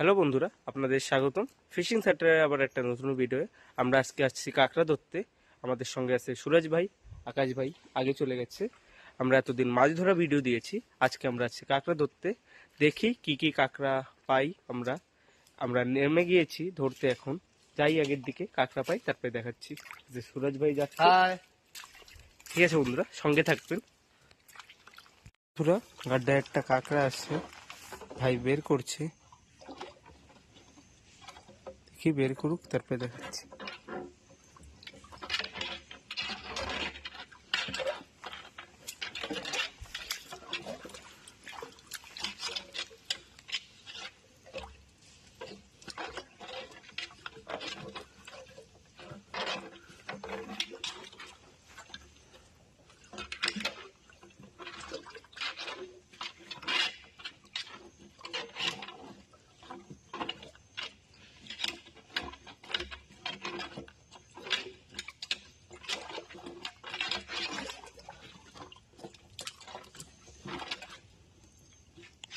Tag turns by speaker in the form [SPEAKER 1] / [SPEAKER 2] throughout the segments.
[SPEAKER 1] Hello বন্ধুরা, আপনাদের স্বাগতম ফিশিং সেন্টারের আবার একটা নতুন ভিডিওয়ে। আমরা আজকে আসছি কাঁকড়া ধরতে। আমাদের সঙ্গে আছে সুরজ ভাই, আকাশ ভাই আগে চলে গেছে। আমরা এতদিন মাছ ধরা ভিডিও দিয়েছি, আজকে আমরা আসছি কাঁকড়া ধরতে। দেখি কি কি কাঁকড়া পাই। আমরা আমরা নেমে গিয়েছি ধরতে, এখন যাই আগের দিকে কাঁকড়া পাই তারপরে দেখাচ্ছি। যে সুরজ ভাই যাচ্ছে, ঠিক আছে বন্ধুরা সঙ্গে থাকবেন। বন্ধুরা গাড্ডায় একটা কাঁকড়া আসছে, ভাই বের করছে, কি বের করুক তারপরে দেখাচ্ছি।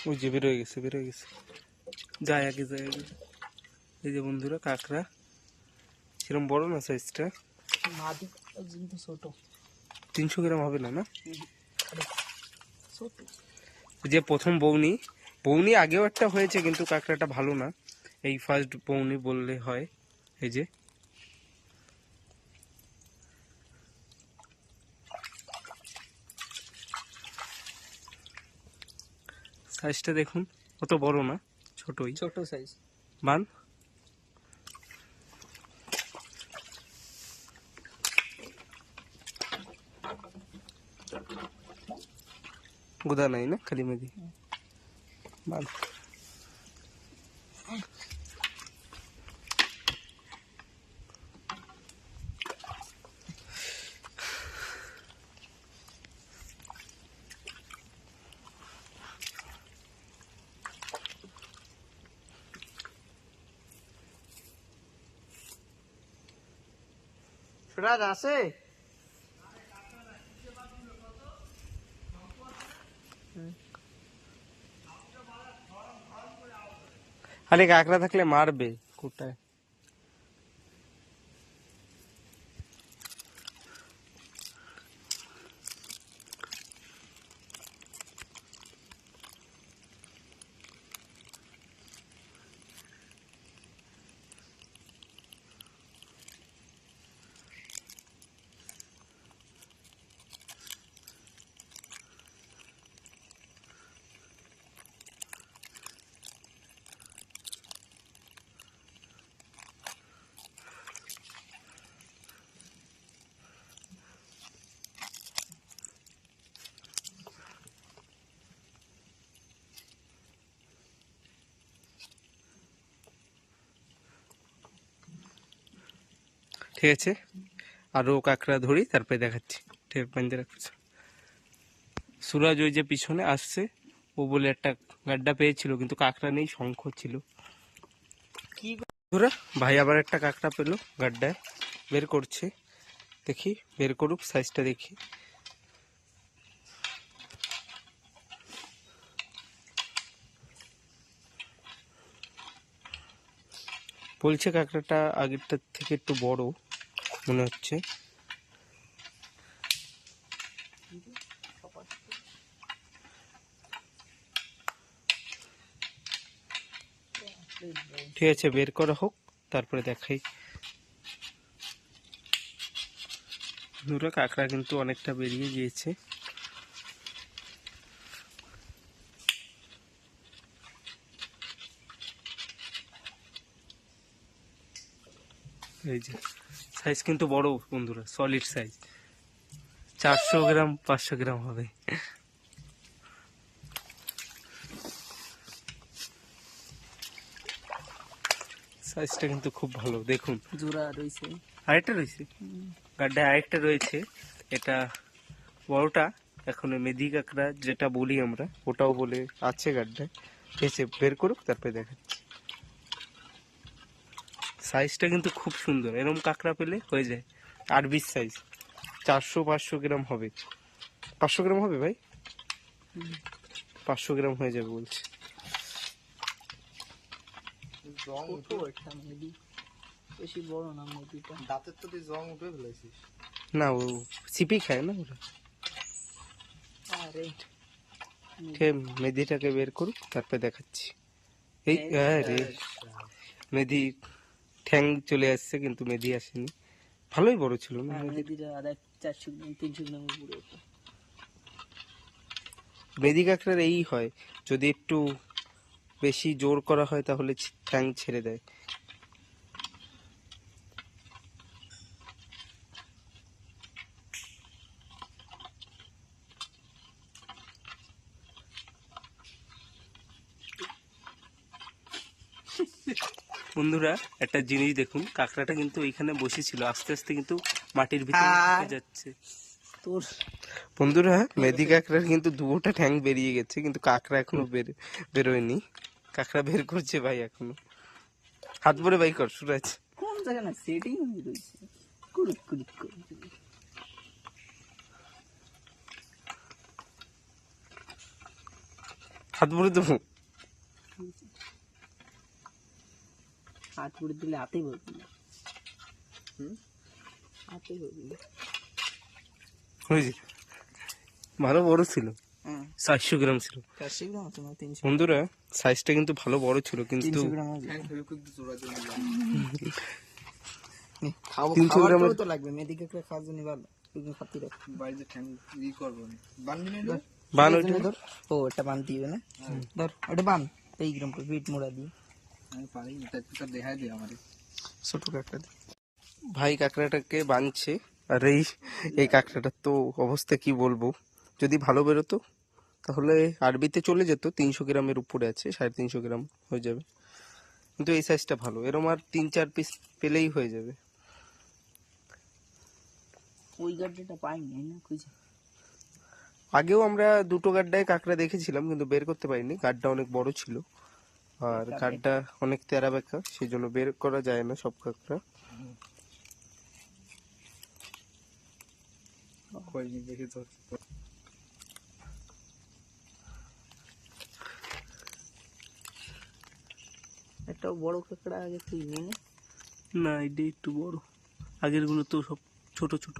[SPEAKER 1] ওই যে বেরোয় গেছে, বেরোয় গেছে, যায় আগে, যায় আগে। এই যে বন্ধুরা কাঁকড়া, সেরকম বড় না সাইজটা,
[SPEAKER 2] ছোট
[SPEAKER 1] 300 গ্রাম হবে না, না? যে প্রথম বৌনি, বৌনি আগেও একটা হয়েছে কিন্তু কাঁকড়াটা ভালো না, এই ফার্স্ট বৌনি বললে হয়। এই যে সাইজটা দেখুন, অত বড় না, ছোটই,
[SPEAKER 2] ছোট সাইজ।
[SPEAKER 1] বান গুদা নাই না, খালি মেদি বান।
[SPEAKER 2] সুরাজ আছে?
[SPEAKER 1] আরে কাঁকড়া থাকলে মারবে কোটায়। ঠিক আছে, আরো কাঁকড়া ধরি তারপরে দেখাচ্ছি। টেপ বাঁধতে রাখছি। সুরাজ ওই যে পিছনে আসছে, ও বলে একটা গাড্ডা পেয়েছিল কিন্তু কাঁকড়া নেই, শঙ্খ ছিল।
[SPEAKER 2] কি
[SPEAKER 1] বন্ধুরা ভাই আবার একটা কাঁকড়া পেলো গাড্ডায়, বের করছে, দেখি বের করুক, সাইজটা দেখি। বলছে কাঁকড়াটা আগেরটার থেকে একটু বড় মনে হচ্ছে। ঠিক আছে, বের করা হোক তারপরে দেখাই। বন্ধুরা কাঁকড়া কিন্তু অনেকটা বেরিয়ে গিয়েছে। এই যে সাইজ কিন্তু বড় বন্ধুরা, সলিড সাইজ, 400 গ্রাম 500 গ্রাম হবে। সাইজটা কিন্তু খুব ভালো, দেখুন।
[SPEAKER 2] জোড়া রয়েছে,
[SPEAKER 1] আরেকটা রয়েছে গাড্ডায়, আরেকটা রয়েছে। এটা বড়টা এখন মেদি কাঁকড়া যেটা বলি আমরা, ওটাও বলে আছে গাড্ডায়। ঠিক আছে, বের করুক তারপরে দেখাচ্ছি। সাইজটা কিন্তু খুব সুন্দর, এরকম কাঁকড়া পেলে হয়ে যায়। 8-20 সাইজ, 400-500 গ্রাম হবে। 500 গ্রাম হবে ভাই, 500 গ্রাম হয়ে যাবে বলছে।
[SPEAKER 3] জং
[SPEAKER 2] ছোট একটা মেদি, বেশি বড় না মেদিটা।
[SPEAKER 3] দাঁতের তো তুই জং উঠে ফেলেছিস।
[SPEAKER 1] না ও সিপি খায় না ওরা।
[SPEAKER 2] আরে
[SPEAKER 1] মেদিটাকে বের করুক তারপরে দেখাচ্ছি। এই আরে মেদি ঠ্যাং চলে আসছে কিন্তু মেদি আসেনি। ভালোই বড় ছিল না মেদি।
[SPEAKER 2] মেদিটা আধা 400 গ্রাম 300 গ্রাম উপরে হতো।
[SPEAKER 1] মেদি কাঁকড়ার এই হয়, যদি একটু বেশি জোর করা হয় তাহলে ঠ্যাং ছেড়ে দেয়। বন্ধুরা একটা জিনিস দেখুন, কাঁকড়াটা কিন্তু এইখানে বসেছিল, আস্তে আস্তে কিন্তু মাটির ভিতরে ঢুকে যাচ্ছে।
[SPEAKER 2] তোর
[SPEAKER 1] বন্ধুরা মেদি কাঁকড়ার কিন্তু দুটা ঠ্যাং বেরিয়ে গেছে, কিন্তু কাঁকড়া এখনো বেরোয়নি। কাঁকড়া বের করছে ভাই এখনো। হাত ভরে বাই কর সুরাজ।
[SPEAKER 2] কোন জায়গা না সেটিং হয়ে রয়েছে, কুড়ুক কুড়ুক করে।
[SPEAKER 1] হাত ভরে দেবো।
[SPEAKER 2] হাত পুড়ে দিলে হাতেই বলবি না, হাতেই বলবি না।
[SPEAKER 1] হয়েছে, ভালো বড় ছিল,
[SPEAKER 2] হ্যাঁ
[SPEAKER 1] 400 গ্রাম ছিল।
[SPEAKER 2] 400 গ্রাম আছে না 300
[SPEAKER 1] বন্ধুরা সাইজটা কিন্তু ভালো বড় ছিল, কিন্তু
[SPEAKER 2] 300 গ্রাম হবে। খাবো
[SPEAKER 1] 300
[SPEAKER 2] খাবার
[SPEAKER 1] গ্রামের-
[SPEAKER 2] তো লাগবে, মেদিকে খাওয়ার জন্য ভালো, তুই খাতি রাখ।
[SPEAKER 3] বাড়িতে ঠ্যাং ই করবো না, বান্ধবি না এটা?
[SPEAKER 1] বান
[SPEAKER 2] ঠিক
[SPEAKER 1] ওইটা
[SPEAKER 2] আছে, ধর। ও এটা বানতে হবে না, ধর ওটা বান এই গ্রাম করে বিট মোড়া দিয়ে
[SPEAKER 3] আমি পারি না, তাই তো দেখাই দে আমারে।
[SPEAKER 2] ছোট কাকড়া দিয়ে।
[SPEAKER 1] ভাই কাঁকড়াটাকে বাঁধছে। আর এই কাঁকড়াটার তো অবস্থা কি বলবো, যদি ভালো বেরোতো তাহলে আরবিতে চলে যেত। 300 গ্রামের উপরে আছে, 350 গ্রাম হয়ে যাবে। কিন্তু এই সাইজটা ভালো, এরম আর 3-4 পিস পেলেই হয়ে যাবে।
[SPEAKER 2] ওই গাড্ডাটা পাইনি না খুঁজে।
[SPEAKER 1] আগেও আমরা দুটো গাড্ডায় কাঁকড়া দেখেছিলাম, কিন্তু বের করতে পারিনি, গাড্ডা অনেক বড় ছিল আর গাড্ডা অনেক তেরা বেঁকা, সেই জন্য বের করা যায় না সব কাঁকড়া।
[SPEAKER 3] কই দেখি তো।
[SPEAKER 2] একটা বড় কাকড়া আগে তুই নিয়ে নে।
[SPEAKER 1] না এটা একটু বড়, আগের গুলো তো সব ছোট ছোট।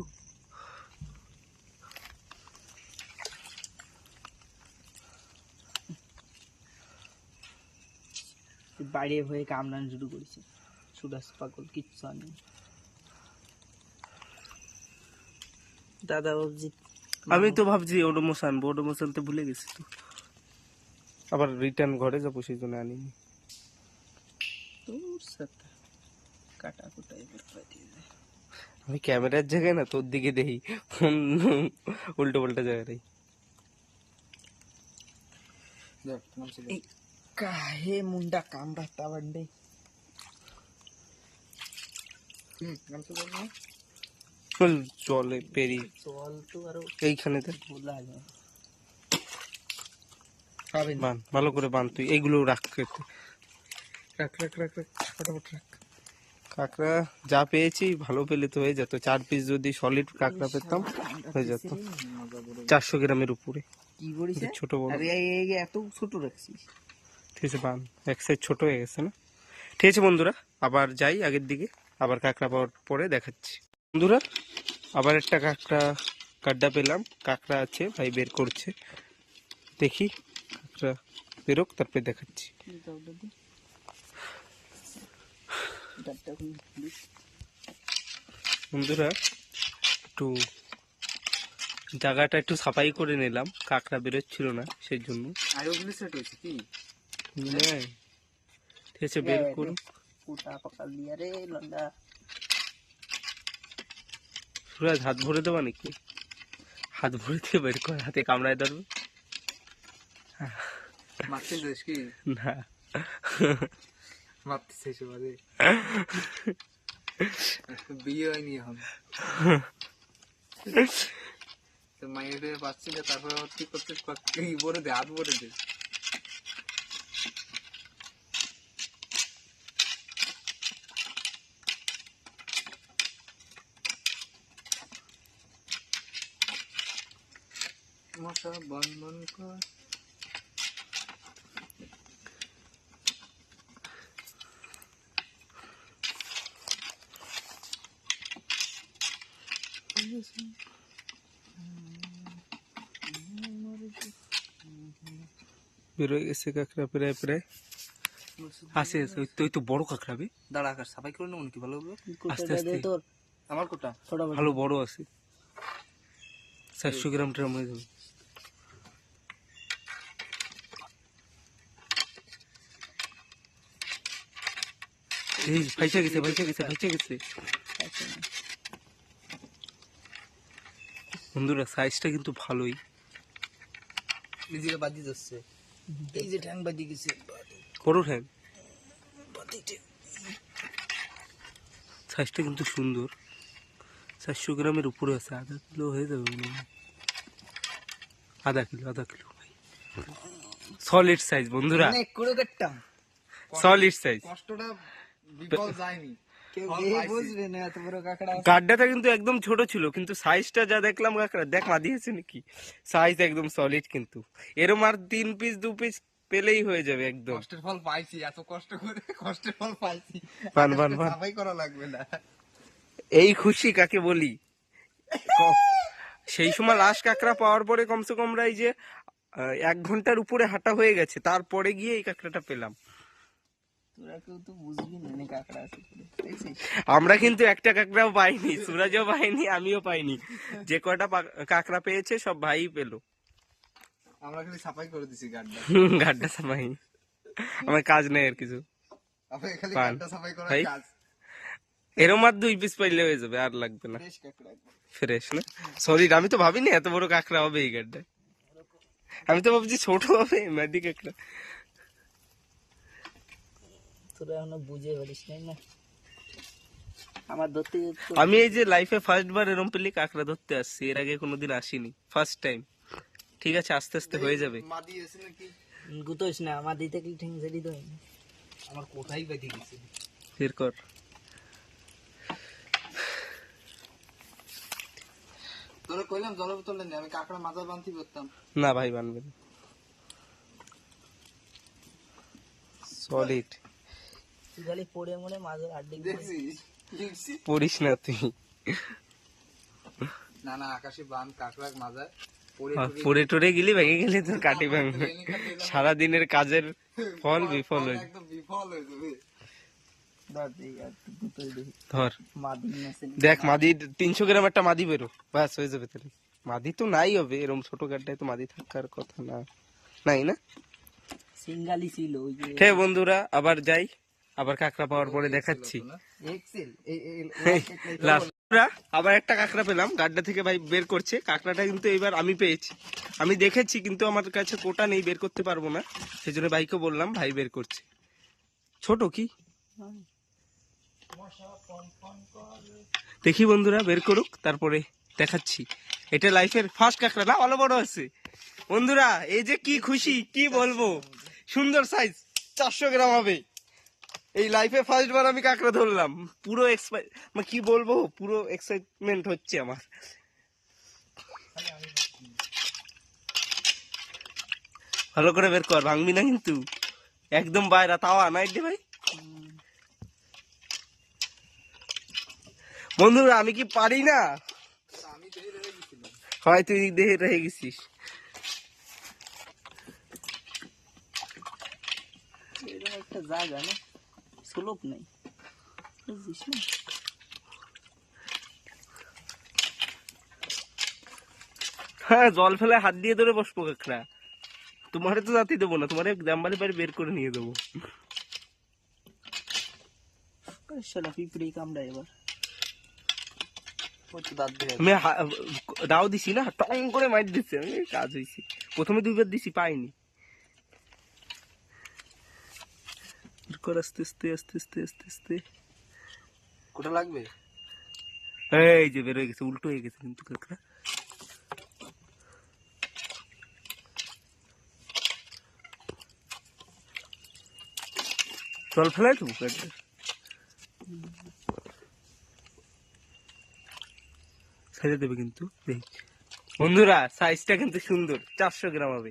[SPEAKER 2] তুই বাইরে হয়ে কামড়ানো শুরু করেছে, সুরাজ পাগল কিচ্ছু আনি। দাদা বাবজি
[SPEAKER 1] আমি তো ভাবছি ওডোমোস আনবো, ওডোমোস আনতে ভুলে গেছি তো, আবার রিটার্ন ঘরে যাবো সেই জন্য আনিনি।
[SPEAKER 2] তোর সাথে কাটা কুটা এবার করে দিয়ে যায়।
[SPEAKER 1] আমি ক্যামেরার জায়গায় না তোর দিকে দেখি, ফোন উল্টো পাল্টা জায়গায়।
[SPEAKER 3] দেখ নাম ছিল।
[SPEAKER 2] এই কাহে মুন্ডা কামড়াতা বান্ডে।
[SPEAKER 3] নাম ছিল না?
[SPEAKER 1] জলে পেরি
[SPEAKER 2] জল তো আরো
[SPEAKER 1] এইখানেতে
[SPEAKER 2] ভোলা যায়।
[SPEAKER 3] খাবেন
[SPEAKER 1] বান, ভালো করে বান তুই, এইগুলো রাখ কেটে।
[SPEAKER 3] রাখ রাখ রাখ রাখ ফটাফট রাখ।
[SPEAKER 1] কাঁকড়া যা পেয়েছি ভালো পেলে তো হয়ে যেত, 4 পিস যদি সলিড কাঁকড়া পেতাম হয়ে যেত।
[SPEAKER 3] মজা করে
[SPEAKER 1] 400 গ্রামের উপরে,
[SPEAKER 2] কি করিস
[SPEAKER 1] ছোট বড়।
[SPEAKER 2] আরে এই এত ছোট রাখছিস।
[SPEAKER 1] ঠিক আছে বান, এক সাইড ছোট হয়ে গেছে না। ঠিক আছে বন্ধুরা, আবার যাই আগের দিকে, আবার কাঁকড়া পাওয়ার পরে দেখাচ্ছি। বন্ধুরা আবার একটা কাঁকড়া পেলাম, কাঁকড়া আছে ভাই বের করছে, দেখি কাঁকড়া বেরোক তারপরে দেখাচ্ছি। বন্ধুরা একটু জায়গাটা একটু সাফাই করে নিলাম, কাঁকড়া বেরোচ্ছিল না সেই জন্য।
[SPEAKER 3] আয়োগুলি সেট হয়েছে কি?
[SPEAKER 1] হ্যাঁ, ঠিক আছে বের করুন।
[SPEAKER 2] পুটা পাকাল দিয়া রে লন্ডা।
[SPEAKER 1] সুরাজ হাত ভরে দেওয়া নাকি? হাত ভরে দিয়ে বের কর, হাতে কামড়ায় ধরবে
[SPEAKER 3] মারতে যাস কি?
[SPEAKER 1] না।
[SPEAKER 3] মারতে শেষ বাদে বিয়ে হয়নি এখন, তো মায়ের ফের পাচ্ছি না, তারপরে আবার কি করছিস? ভরে দে, হাত ভরে দে। মশা বন বন কর।
[SPEAKER 1] বেরোয় গেছে কাঁকড়া প্রায় প্রায় আসে আসে ওই তো বড় কাঁকড়া বে
[SPEAKER 3] দাঁড়া আকাশ সাফাই করে নেবো নাকি ভালো হবে?
[SPEAKER 1] আস্তে আস্তে
[SPEAKER 2] তোর
[SPEAKER 3] আমার কোটা
[SPEAKER 2] ছোট
[SPEAKER 1] ভালো বড় আছে 400 গ্রাম ট্রাম হয়ে যাবে এই পয়সা গেছে বন্ধুরা সাইজটা কিন্তু ভালোই
[SPEAKER 3] নিজেকে বাজি যাচ্ছে।
[SPEAKER 2] এই যে ঠ্যাং বাজি গেছে
[SPEAKER 1] বড় ঠ্যাং সাইজটা কিন্তু সুন্দর 400 গ্রামের উপরে আছে আধা কিলো হয়ে যাবে মনে হয় আধা কিলো ভাই সলিড সাইজ বন্ধুরা
[SPEAKER 2] অনেক করে কাটতাম
[SPEAKER 1] সলিড সাইজ
[SPEAKER 3] কষ্টটা বিফল যায়নি।
[SPEAKER 2] কেউ
[SPEAKER 3] ফল
[SPEAKER 2] দেখে
[SPEAKER 3] পাইছি।
[SPEAKER 2] বুঝবে না এত বড় কাঁকড়া আছে।
[SPEAKER 1] গাড্ডাটা কিন্তু একদম ছোট ছিল কিন্তু সাইজটা যা দেখলাম কাঁকড়া দেখ মা দিয়েছে নাকি সাইজ একদম সলিড কিন্তু এরম আর 3 পিস 2 পিস পেলেই হয়ে যাবে একদম
[SPEAKER 3] কষ্টের ফল পাইছি, এত কষ্ট করে কষ্টের ফল পাইছি।
[SPEAKER 1] বান।
[SPEAKER 3] সাফাই করা লাগবে না।
[SPEAKER 1] এই খুশি কাকে বলি সেই সময় লাস্ট কাঁকড়া পাওয়ার পরে কমসে কম আমরা এই যে 1 ঘন্টার উপরে হাঁটা হয়ে গেছে তারপরে গিয়ে এই কাঁকড়াটা পেলাম
[SPEAKER 2] তোরা কেউ তো বুঝবি না নে কাঁকড়া আছে বলে। দেখছিস
[SPEAKER 1] আমরা কিন্তু একটা কাঁকড়াও পাইনি সুরাজও পাইনি আমিও পাইনি যে কয়টা কাঁকড়া পেয়েছে সব ভাই পেলো
[SPEAKER 3] আমরা খালি সাফাই করে দিছি গাড্ডা।
[SPEAKER 1] গাড্ডা সামাই আমার কাজ নেই আর কিছু
[SPEAKER 3] আমরা খালি
[SPEAKER 1] পান।
[SPEAKER 3] গাড্ডা সাফাই করার
[SPEAKER 1] ভাই?
[SPEAKER 3] কাজ।
[SPEAKER 1] এরম আর 2 পিস পাইলে হয়ে যাবে আর লাগবে না
[SPEAKER 3] ফ্রেশ কাঁকড়া একদম।
[SPEAKER 1] ফ্রেশ না সরি আমি তো ভাবিনি এত বড় কাঁকড়া হবে এই গাড্ডায় আমি তো ভাবছি ছোট হবে মাদি কাঁকড়া
[SPEAKER 2] তোরা এখনো বুঝে পারিস নাই না আমার ধরতে
[SPEAKER 1] আমি এই যে লাইফে ফার্স্ট বার এরম পেলে কাঁকড়া ধরতে আসছি এর আগে কোনোদিন আসিনি ফার্স্ট টাইম ঠিক আছে আস্তে আস্তে হয়ে যাবে
[SPEAKER 3] মাদি এসে নাকি?
[SPEAKER 2] গুতোস না আমার দিতে কি ঠ্যাং ছেড়ে তো
[SPEAKER 3] আমার কোথায় বেঁধে গেছে।
[SPEAKER 1] বের কর
[SPEAKER 3] তোরা কইলাম জলের বোতল নেই, আমি কাঁকড়া মাজা বানতি করতাম।
[SPEAKER 1] না ভাই বানবেন সলিড
[SPEAKER 2] তুই খালি পড়ে মরে মাঝে আড্ডি
[SPEAKER 3] দেখছিস দেখছি।
[SPEAKER 1] পড়িস না তুই
[SPEAKER 3] না না আকাশে বান কাঁকড়া মাজায় পরে
[SPEAKER 1] পড়ে টরে গেলি ভেঙে গেলে তোর কাটি ভাঙবে সারা দিনের কাজের ফল বিফল হয়ে
[SPEAKER 3] একদম বিফল হয়ে যাবে।
[SPEAKER 2] গুতোই দেখি
[SPEAKER 1] ধর
[SPEAKER 2] মাদি মেসে
[SPEAKER 1] দেখ মাদি 300 গ্রাম একটা মাদি বেরো বাস হয়ে যাবে তাহলে মাদি তো নাই হবে এরকম ছোট গাড্ডায় তো মাদি থাকার কথা না নাই না
[SPEAKER 2] সিঙ্গালি ছিল ওই যে
[SPEAKER 1] হে বন্ধুরা আবার যাই আবার কাঁকড়া পাওয়ার পরে দেখাচ্ছি
[SPEAKER 2] এক্সেল
[SPEAKER 1] লাস্ট আবার একটা কাঁকড়া পেলাম গাড্ডা থেকে ভাই বের করছে কাঁকড়াটা কিন্তু এবার আমি পেয়েছি আমি দেখেছি কিন্তু আমার কাছে কোটা নেই বের করতে পারবো না সেজন্য ভাইকে বললাম ভাই বের করছে ছোট কি দেখি বন্ধুরা বের করুক তারপরে দেখাচ্ছি এটা লাইফের ফার্স্ট কাঁকড়া না ভালো বড় আছে বন্ধুরা এই যে কি খুশি কি বলবো সুন্দর সাইজ 400 গ্রাম হবে এই লাইফে ফার্স্ট বার আমি কাঁকড়া ধরলাম পুরো কি বলবো পুরো এক্সাইটমেন্ট হচ্ছে আমার ভালো করে বের কর ভাঙবি না কিন্তু একদম বাইরা তাওয়া নাই রে ভাই বন্ধুরা আমি কি পারি না
[SPEAKER 3] আমি দেখে রেখে গেছিলাম।
[SPEAKER 1] হয় তুই দেখে রয়ে গেছিস
[SPEAKER 2] এরকম একটা জায়গা না স্লোপ নেই বুঝছিস না
[SPEAKER 1] হ্যাঁ জল ফেলে হাত দিয়ে ধরে বসবো কাঁকড়া তোমারে তো জাতি দেবো না তোমার জাম্বারি বাড়ি বের করে নিয়ে দেবো
[SPEAKER 2] শালা পিঁপড়ে কামড়া এবার
[SPEAKER 3] ওই তো দাঁত দিয়ে
[SPEAKER 1] আমি দাও দিছি না টং করে মার দিচ্ছে আমি কাজ হয়েছে প্রথমে 2 বার দিছি পাইনি এরপর আস্তে আস্তে আস্তে আস্তে আস্তে আস্তে
[SPEAKER 3] কোটা লাগবে।
[SPEAKER 1] এই যে বের হয়ে গেছে উল্টো হয়ে গেছে কিন্তু কাঁকড়া জল ফেলাই তো কাঁকড়া ছেড়ে দেবে কিন্তু দেখ বন্ধুরা সাইজটা কিন্তু সুন্দর 400 গ্রাম হবে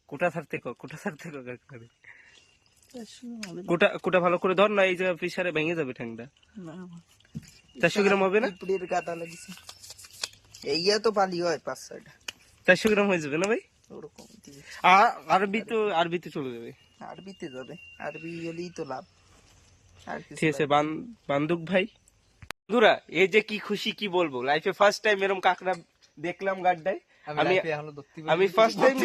[SPEAKER 1] কোটা ছাড়তে কাঁকড়া কোটা ভালো করে ধর না এই জায়গা প্রেসারে ভেঙে যাবে ঠ্যাংটা 400 গ্রাম হবে না
[SPEAKER 2] পিঁপড়ের গাদা লাগিছে এইয়া তো পালি হয় 5-6টা
[SPEAKER 1] 400 গ্রাম হয়ে যাবে না ভাই?
[SPEAKER 2] ওরকম দিবে।
[SPEAKER 1] আর আরবিতে চলে যাবে।
[SPEAKER 2] আরবিতে যাবে, আরবি হলেই তো লাভ। আর কিছু
[SPEAKER 1] ঠিক আছে
[SPEAKER 2] লাগবে না।
[SPEAKER 1] বান্দুক ভাই। বন্ধুরা এই যে কি খুশি কি বলবো, লাইফে ফার্স্ট টাইম এরকম কাঁকড়া দেখলাম গাড্ডায়। আমি ফার্স্ট টাইম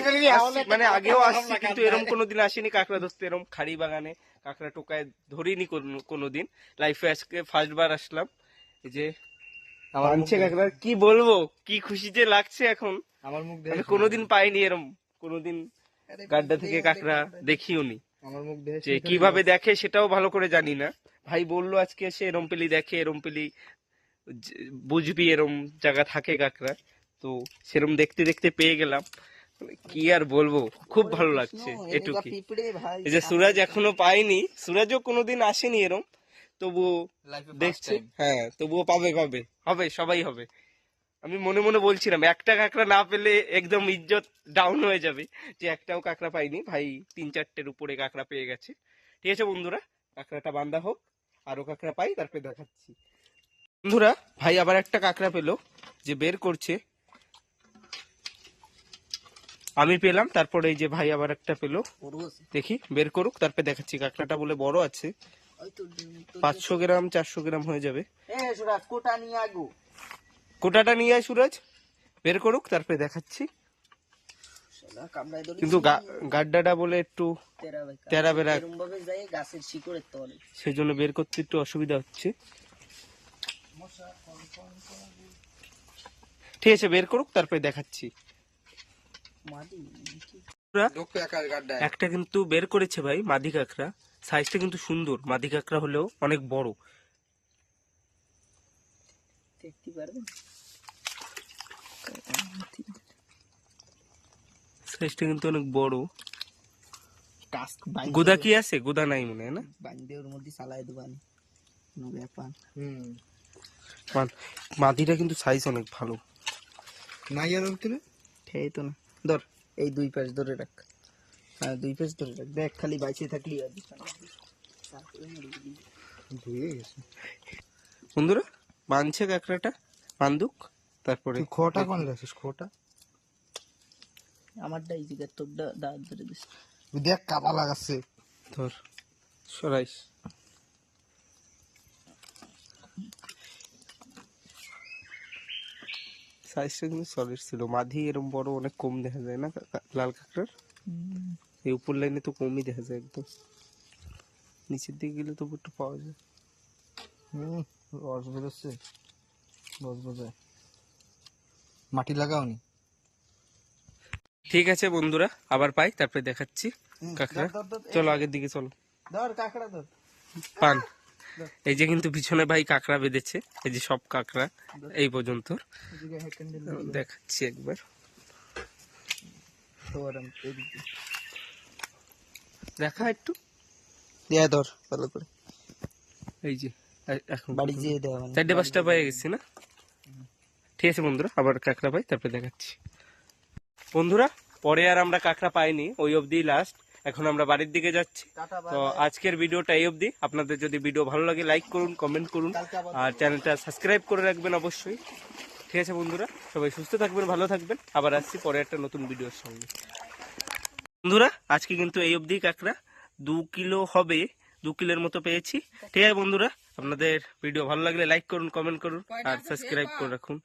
[SPEAKER 1] মানে আগেও আসছি কিন্তু এরকম কোনোদিন আসিনি কাঁকড়া ধরতে, এরকম খাড়ি বাগানে কাঁকড়া টোকায় ধরিনি কোনোদিন। লাইফে আজকে ফার্স্ট বার আসলাম। এই যে মানছে কাঁকড়া, কি বলবো কি খুশি যে লাগছে এখন।
[SPEAKER 3] আমার মুখ
[SPEAKER 1] আমি কোনোদিন পাইনি এরম, কোনোদিন
[SPEAKER 2] আরে
[SPEAKER 1] গাড্ডা থেকে কাঁকড়া দেখিও নি।
[SPEAKER 3] আমার মুখ দেখে
[SPEAKER 1] যে কিভাবে দেখে সেটাও ভালো করে জানি না। ভাই বললো আজকে এসে এরম পেলি দেখে, এরম পেলি বুঝবি এরম জায়গা থাকে কাঁকড়া। তো সেরম দেখতে দেখতে পেয়ে গেলাম, কি আর বলবো, খুব ভালো লাগছে এটুকি।
[SPEAKER 2] পিঁপড়ে ভাই
[SPEAKER 1] এই যে সুরাজ এখনো পাইনি, সুরাজও কোনোদিন আসেনি এরম, তবুও দেখছি। হ্যাঁ তবুও পাবে হবে সবাই হবে। আমি মনে মনে বলছিলাম একটা কাঁকড়া না পেলে একদম ইজ্জত ডাউন হয়ে যাবে, যে একটাও কাঁকড়া পাইনি। ভাই 3-4টের উপরে কাঁকড়া পেয়ে গেছে। ঠিক আছে বন্ধুরা, কাঁকড়াটা বান্ধা হোক, আরো কাঁকড়া পাই তারপরে দেখাচ্ছি। বন্ধুরা ভাই আবার একটা কাঁকড়া পেলো, যে বের করছে। আমি পেলাম, তারপরে এই যে ভাই আবার একটা পেলো, দেখি বের করুক তারপরে দেখাচ্ছি। কাঁকড়াটা বলে বড় আছে, 500 গ্রাম 400 গ্রাম হয়ে যাবে।
[SPEAKER 2] কোটা নিয়ে আগো,
[SPEAKER 1] কোটাটা নিয়ে আয় সুরাজ, বের করুক তারপরে দেখাচ্ছি। কিন্তু গাড্ডাটা বলে একটু তেরা বেরা,
[SPEAKER 2] এরকম ভাবে যাই গাছের শিকড়ের তলে।
[SPEAKER 1] সেই জন্য বের করতে একটু অসুবিধা হচ্ছে। ঠিক আছে বের করুক তারপরে দেখাচ্ছি। একটা কিন্তু বের করেছে ভাই মাদি কাঁকড়া, সাইজটা কিন্তু সুন্দর, মাদি কাঁকড়া হলেও অনেক বড়।
[SPEAKER 2] দেখতে পারবেন
[SPEAKER 1] সাইজটা কিন্তু অনেক বড়।
[SPEAKER 2] টাস্ক
[SPEAKER 1] গোদা কি আছে? গোদা নাই মনে হয় না।
[SPEAKER 2] বান্ধে ওর মধ্যে চালাই দেবানি নো ব্যাপার।
[SPEAKER 1] মাদিটা কিন্তু সাইজ অনেক ভালো।
[SPEAKER 3] নাই আর ভিতরে
[SPEAKER 2] ঠিক তো না, ধর এই দুই পাশ ধরে রাখ। হ্যাঁ দুই পাশ ধরে রাখ, দেখ খালি বাইচে থাকলি আর
[SPEAKER 3] ধুয়ে গেছে।
[SPEAKER 1] বন্ধুরা বাঁধছে কাঁকড়াটা বান্দুক, তারপরে
[SPEAKER 3] খোটা কোন রাখিস? খোটা
[SPEAKER 2] আমারটা এই জায়গা তোর দাঁত ধরে দিস।
[SPEAKER 3] দেখ কাবা লাগাচ্ছে।
[SPEAKER 1] ধর সরাইস। সাইজটা কিন্তু সলিড ছিল। মাঝি এরকম বড় অনেক কম দেখা যায় না লাল কাঁকড়ার। এই উপর লাইনে তো কমই দেখা যায়, একদম নিচের দিকে গেলে তবু একটু পাওয়া যায়।
[SPEAKER 3] রস বেরোচ্ছে, রস বোঝায়। মাটি লাগাওনি?
[SPEAKER 1] ঠিক আছে বন্ধুরা, আবার পাই তারপরে দেখাচ্ছি কাঁকড়া। চলো আগের দিকে চলো।
[SPEAKER 2] ধর কাঁকড়া ধর।
[SPEAKER 1] পান এই যে কিন্তু পিছনে ভাই কাঁকড়া বেঁধেছে, এই যে সব কাঁকড়া এই পর্যন্ত দেখাচ্ছি একবার। দেখা একটু
[SPEAKER 2] দিয়া ধর ভালো করে।
[SPEAKER 1] এই যে এখন
[SPEAKER 2] বাড়ি যেয়ে দেওয়া
[SPEAKER 1] 4-5টা পেয়ে গেছি না। ঠিক আছে বন্ধুরা, আবার কাঁকড়া পাই তারপরে দেখাচ্ছি। বন্ধুরা পরে আর আমরা কাঁকড়া পাইনি, ওই অবধি লাস্ট। এখন আমরা বাড়ির দিকে যাচ্ছি। তো আজকের ভিডিওটা এই অবধি। আপনাদের যদি ভিডিও ভালো লাগে লাইক করুন, কমেন্ট করুন, আর চ্যানেলটা সাবস্ক্রাইব করে রাখবেন অবশ্যই। ঠিক আছে বন্ধুরা, সবাই সুস্থ থাকবেন, ভালো থাকবেন। আবার আসছি পরে একটা নতুন ভিডিওর সঙ্গে। বন্ধুরা আজকে কিন্তু এই অবধি কাঁকড়া 2 কিলো হবে, 2 কিলোর মতো পেয়েছি। ঠিক আছে বন্ধুরা, আপনাদের ভিডিও ভালো লাগলে লাইক করুন, কমেন্ট করুন, আর সাবস্ক্রাইব করে রাখুন।